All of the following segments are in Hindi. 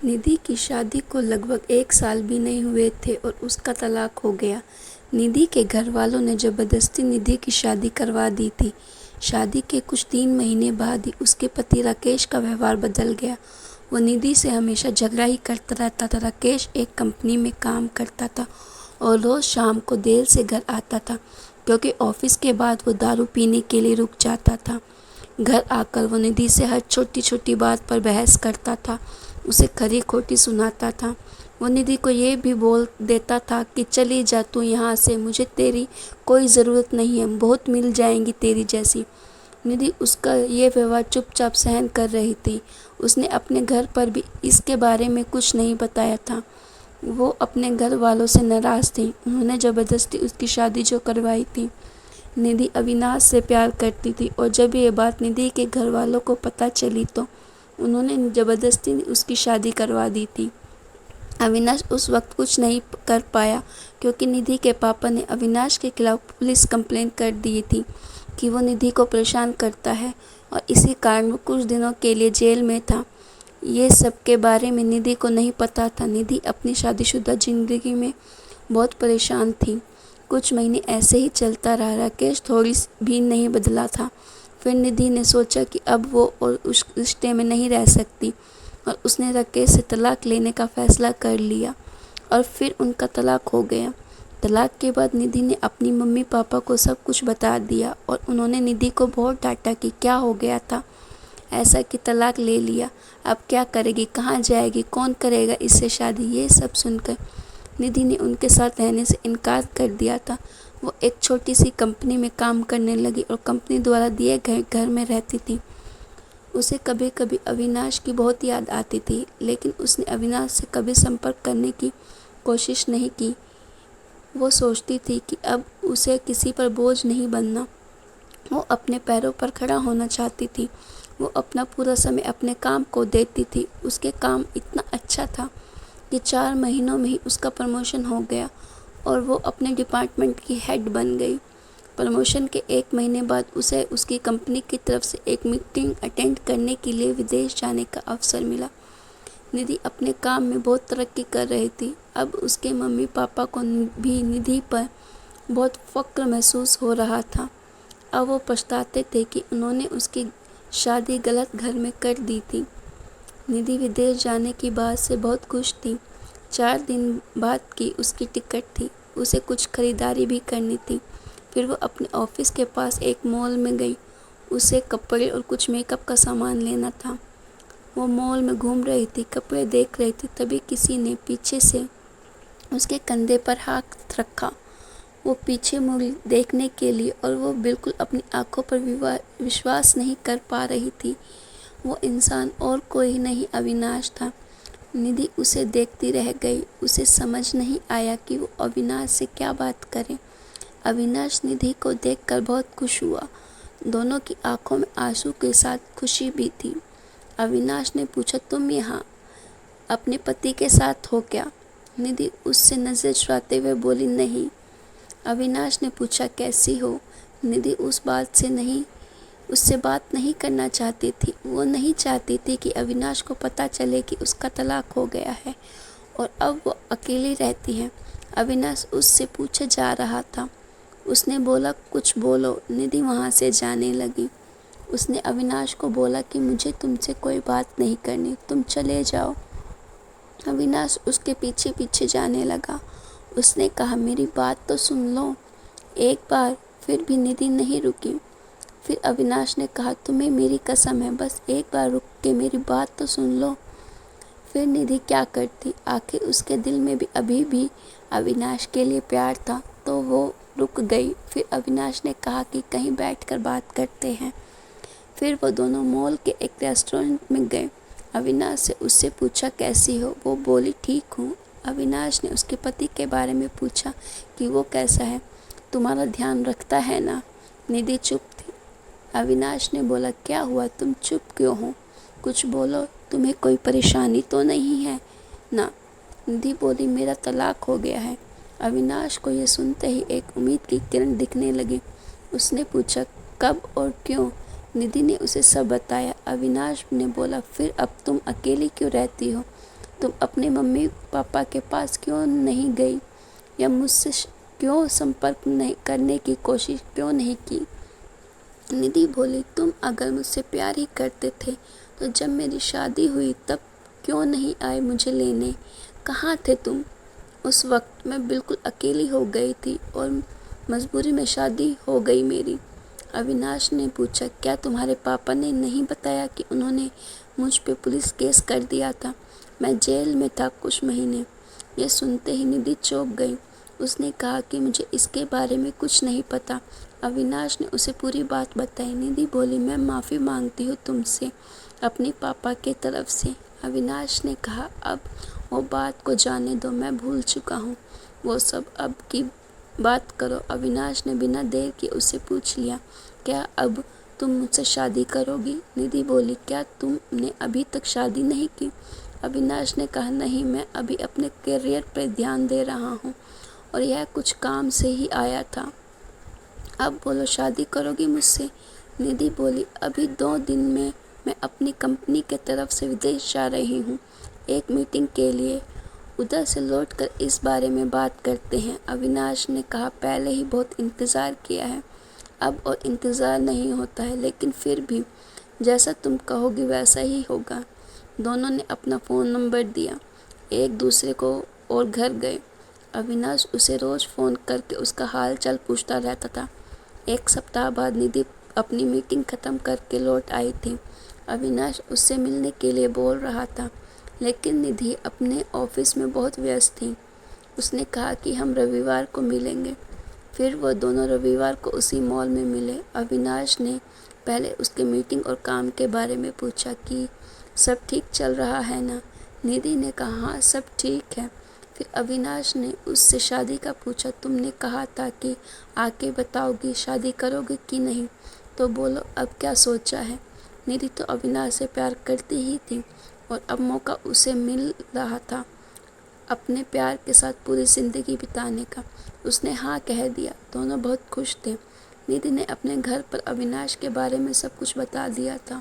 निधि की शादी को लगभग 1 साल भी नहीं हुए थे और उसका तलाक हो गया। निधि के घर वालों ने ज़बरदस्ती निधि की शादी करवा दी थी। शादी के कुछ 3 महीने बाद ही उसके पति राकेश का व्यवहार बदल गया। वो निधि से हमेशा झगड़ा ही करता रहता था। राकेश एक कंपनी में काम करता था और रोज़ शाम को देर से घर आता था क्योंकि ऑफिस के बाद वो दारू पीने के लिए रुक जाता था। घर आकर वो निधि से हर छोटी छोटी बात पर बहस करता था, उसे खरी खोटी सुनाता था। वो निधि को ये भी बोल देता था कि चली जा तू यहाँ से, मुझे तेरी कोई ज़रूरत नहीं है, बहुत मिल जाएंगी तेरी जैसी। निधि उसका ये व्यवहार चुपचाप सहन कर रही थी। उसने अपने घर पर भी इसके बारे में कुछ नहीं बताया था। वो अपने घर वालों से नाराज़ थी। उन्होंने ज़बरदस्ती उसकी शादी जो करवाई थी। निधि अविनाश से प्यार करती थी और जब ये बात निधि के घर वालों को पता चली तो उन्होंने ज़बरदस्ती उसकी शादी करवा दी थी। अविनाश उस वक्त कुछ नहीं कर पाया क्योंकि निधि के पापा ने अविनाश के खिलाफ पुलिस कंप्लेंट कर दी थी कि वो निधि को परेशान करता है और इसी कारण वो कुछ दिनों के लिए जेल में था। ये सब के बारे में निधि को नहीं पता था। निधि अपनी शादीशुदा ज़िंदगी में बहुत परेशान थी। कुछ महीने ऐसे ही चलता रहा। राकेश थोड़ी भी नहीं बदला था। फिर निधि ने सोचा कि अब वो और उस रिश्ते में नहीं रह सकती और उसने राकेश से तलाक लेने का फ़ैसला कर लिया और फिर उनका तलाक हो गया। तलाक के बाद निधि ने अपनी मम्मी पापा को सब कुछ बता दिया और उन्होंने निधि को बहुत डांटा कि क्या हो गया था ऐसा कि तलाक ले लिया, अब क्या करेगी, कहाँ जाएगी, कौन करेगा इससे शादी। ये सब सुनकर निधि ने उनके साथ रहने से इनकार कर दिया था। वो एक छोटी सी कंपनी में काम करने लगी और कंपनी द्वारा दिए गए घर में रहती थी। उसे कभी कभी अविनाश की बहुत याद आती थी, लेकिन उसने अविनाश से कभी संपर्क करने की कोशिश नहीं की। वो सोचती थी कि अब उसे किसी पर बोझ नहीं बनना। वो अपने पैरों पर खड़ा होना चाहती थी। वो अपना पूरा समय अपने काम को देती थी। उसके काम इतना अच्छा था कि 4 महीनों में ही उसका प्रमोशन हो गया और वो अपने डिपार्टमेंट की हेड बन गई। प्रमोशन के 1 महीने बाद उसे उसकी कंपनी की तरफ से एक मीटिंग अटेंड करने के लिए विदेश जाने का अवसर मिला। निधि अपने काम में बहुत तरक्की कर रही थी। अब उसके मम्मी पापा को भी निधि पर बहुत फ़क्र महसूस हो रहा था। अब वो पछताते थे कि उन्होंने उसकी शादी गलत घर में कर दी थी। निधि विदेश जाने की बात से बहुत खुश थी। 4 दिन बाद की उसकी टिकट थी। उसे कुछ खरीदारी भी करनी थी। फिर वो अपने ऑफिस के पास एक मॉल में गई। उसे कपड़े और कुछ मेकअप का सामान लेना था। वो मॉल में घूम रही थी, कपड़े देख रही थी, तभी किसी ने पीछे से उसके कंधे पर हाथ रखा। वो पीछे मुड़ी देखने के लिए और वो बिल्कुल अपनी आंखों पर विश्वास नहीं कर पा रही थी। वो इंसान और कोई नहीं अविनाश था। निधि उसे देखती रह गई। उसे समझ नहीं आया कि वो अविनाश से क्या बात करे। अविनाश निधि को देखकर बहुत खुश हुआ। दोनों की आंखों में आंसू के साथ खुशी भी थी। अविनाश ने पूछा, तुम यहाँ अपने पति के साथ हो क्या? निधि उससे नज़र चुराते हुए बोली, नहीं। अविनाश ने पूछा, कैसी हो? निधि उससे बात नहीं करना चाहती थी। वो नहीं चाहती थी कि अविनाश को पता चले कि उसका तलाक हो गया है और अब वो अकेली रहती है। अविनाश उससे पूछे जा रहा था। उसने बोला, कुछ बोलो। निधि वहाँ से जाने लगी। उसने अविनाश को बोला कि मुझे तुमसे कोई बात नहीं करनी, तुम चले जाओ। अविनाश उसके पीछे पीछे जाने लगा। उसने कहा, मेरी बात तो सुन लो एक बार। फिर भी निधि नहीं रुकी। फिर अविनाश ने कहा, तुम्हें मेरी कसम है, बस एक बार रुक के मेरी बात तो सुन लो। फिर निधि क्या करती? आखिर उसके दिल में भी अभी भी अविनाश के लिए प्यार था, तो वो रुक गई। फिर अविनाश ने कहा कि कहीं बैठकर बात करते हैं। फिर वो दोनों मॉल के एक रेस्टोरेंट में गए। अविनाश से उससे पूछा, कैसी हो? वो बोली, ठीक हूँ। अविनाश ने उसके पति के बारे में पूछा कि वो कैसा है, तुम्हारा ध्यान रखता है ना? निधि चुप थी। अविनाश ने बोला, क्या हुआ, तुम चुप क्यों हो? कुछ बोलो, तुम्हें कोई परेशानी तो नहीं है ना? निधि बोली, मेरा तलाक हो गया है। अविनाश को ये सुनते ही एक उम्मीद की किरण दिखने लगी। उसने पूछा, कब और क्यों? निधि ने उसे सब बताया। अविनाश ने बोला, फिर अब तुम अकेली क्यों रहती हो? तुम अपने मम्मी पापा के पास क्यों नहीं गई या मुझसे क्यों संपर्क नहीं करने की कोशिश क्यों नहीं की? निधि बोली, तुम अगर मुझसे प्यार ही करते थे तो जब मेरी शादी हुई तब क्यों नहीं आए मुझे लेने? कहाँ थे तुम? उस वक्त मैं बिल्कुल अकेली हो गई थी और मजबूरी में शादी हो गई मेरी। अविनाश ने पूछा, क्या तुम्हारे पापा ने नहीं बताया कि उन्होंने मुझ पे पुलिस केस कर दिया था? मैं जेल में था कुछ महीने। यह सुनते ही निधि चौंक गई। उसने कहा कि मुझे इसके बारे में कुछ नहीं पता। अविनाश ने उसे पूरी बात बताई। निधि बोली, मैं माफ़ी मांगती हूँ तुमसे अपने पापा के तरफ से। अविनाश ने कहा, अब वो बात को जाने दो, मैं भूल चुका हूँ वो सब, अब की बात करो। अविनाश ने बिना देर के उससे पूछ लिया, क्या अब तुम मुझसे शादी करोगी? निधि बोली, क्या तुमने अभी तक शादी नहीं की? अविनाश ने कहा, नहीं, मैं अभी अपने करियर पर ध्यान दे रहा हूँ और यह कुछ काम से ही आया था। अब बोलो, शादी करोगी मुझसे? निधि बोली, अभी 2 दिन में मैं अपनी कंपनी के तरफ से विदेश जा रही हूँ एक मीटिंग के लिए। उधर से लौटकर इस बारे में बात करते हैं। अविनाश ने कहा, पहले ही बहुत इंतज़ार किया है, अब और इंतज़ार नहीं होता है, लेकिन फिर भी जैसा तुम कहोगी वैसा ही होगा। दोनों ने अपना फ़ोन नंबर दिया एक दूसरे को और घर गए। अविनाश उसे रोज़ फ़ोन करके उसका हाल चाल पूछता रहता था। 1 सप्ताह बाद निधि अपनी मीटिंग ख़त्म करके लौट आई थी। अविनाश उससे मिलने के लिए बोल रहा था, लेकिन निधि अपने ऑफिस में बहुत व्यस्त थी। उसने कहा कि हम रविवार को मिलेंगे। फिर वो दोनों रविवार को उसी मॉल में मिले। अविनाश ने पहले उसके मीटिंग और काम के बारे में पूछा कि सब ठीक चल रहा है ना? निधि ने कहा, हाँ, सब ठीक है। फिर अविनाश ने उससे शादी का पूछा। तुमने कहा था कि आके बताओगी, शादी करोगे कि नहीं? तो बोलो, अब क्या सोचा है? निधि तो अविनाश से प्यार करती ही थी और अब मौका उसे मिल रहा था अपने प्यार के साथ पूरी ज़िंदगी बिताने का। उसने हाँ कह दिया। दोनों बहुत खुश थे। निधि ने अपने घर पर अविनाश के बारे में सब कुछ बता दिया था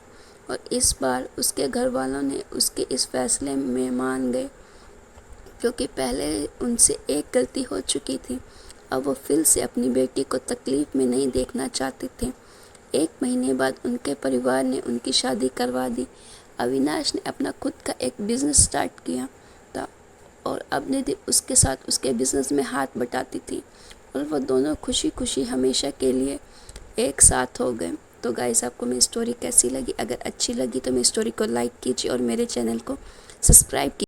और इस बार उसके घर वालों ने उसके इस फैसले में मान गए, क्योंकि पहले उनसे एक गलती हो चुकी थी। अब वो फिर से अपनी बेटी को तकलीफ़ में नहीं देखना चाहते थे। 1 महीने बाद उनके परिवार ने उनकी शादी करवा दी। अविनाश ने अपना खुद का एक बिज़नेस स्टार्ट किया था और अब निधि उसके साथ उसके बिज़नेस में हाथ बटाती थी और वो दोनों खुशी खुशी हमेशा के लिए एक साथ हो गए। तो गाइस, आपको मेरी स्टोरी कैसी लगी? अगर अच्छी लगी तो मेरी स्टोरी को लाइक कीजिए और मेरे चैनल को सब्सक्राइब कीजिए।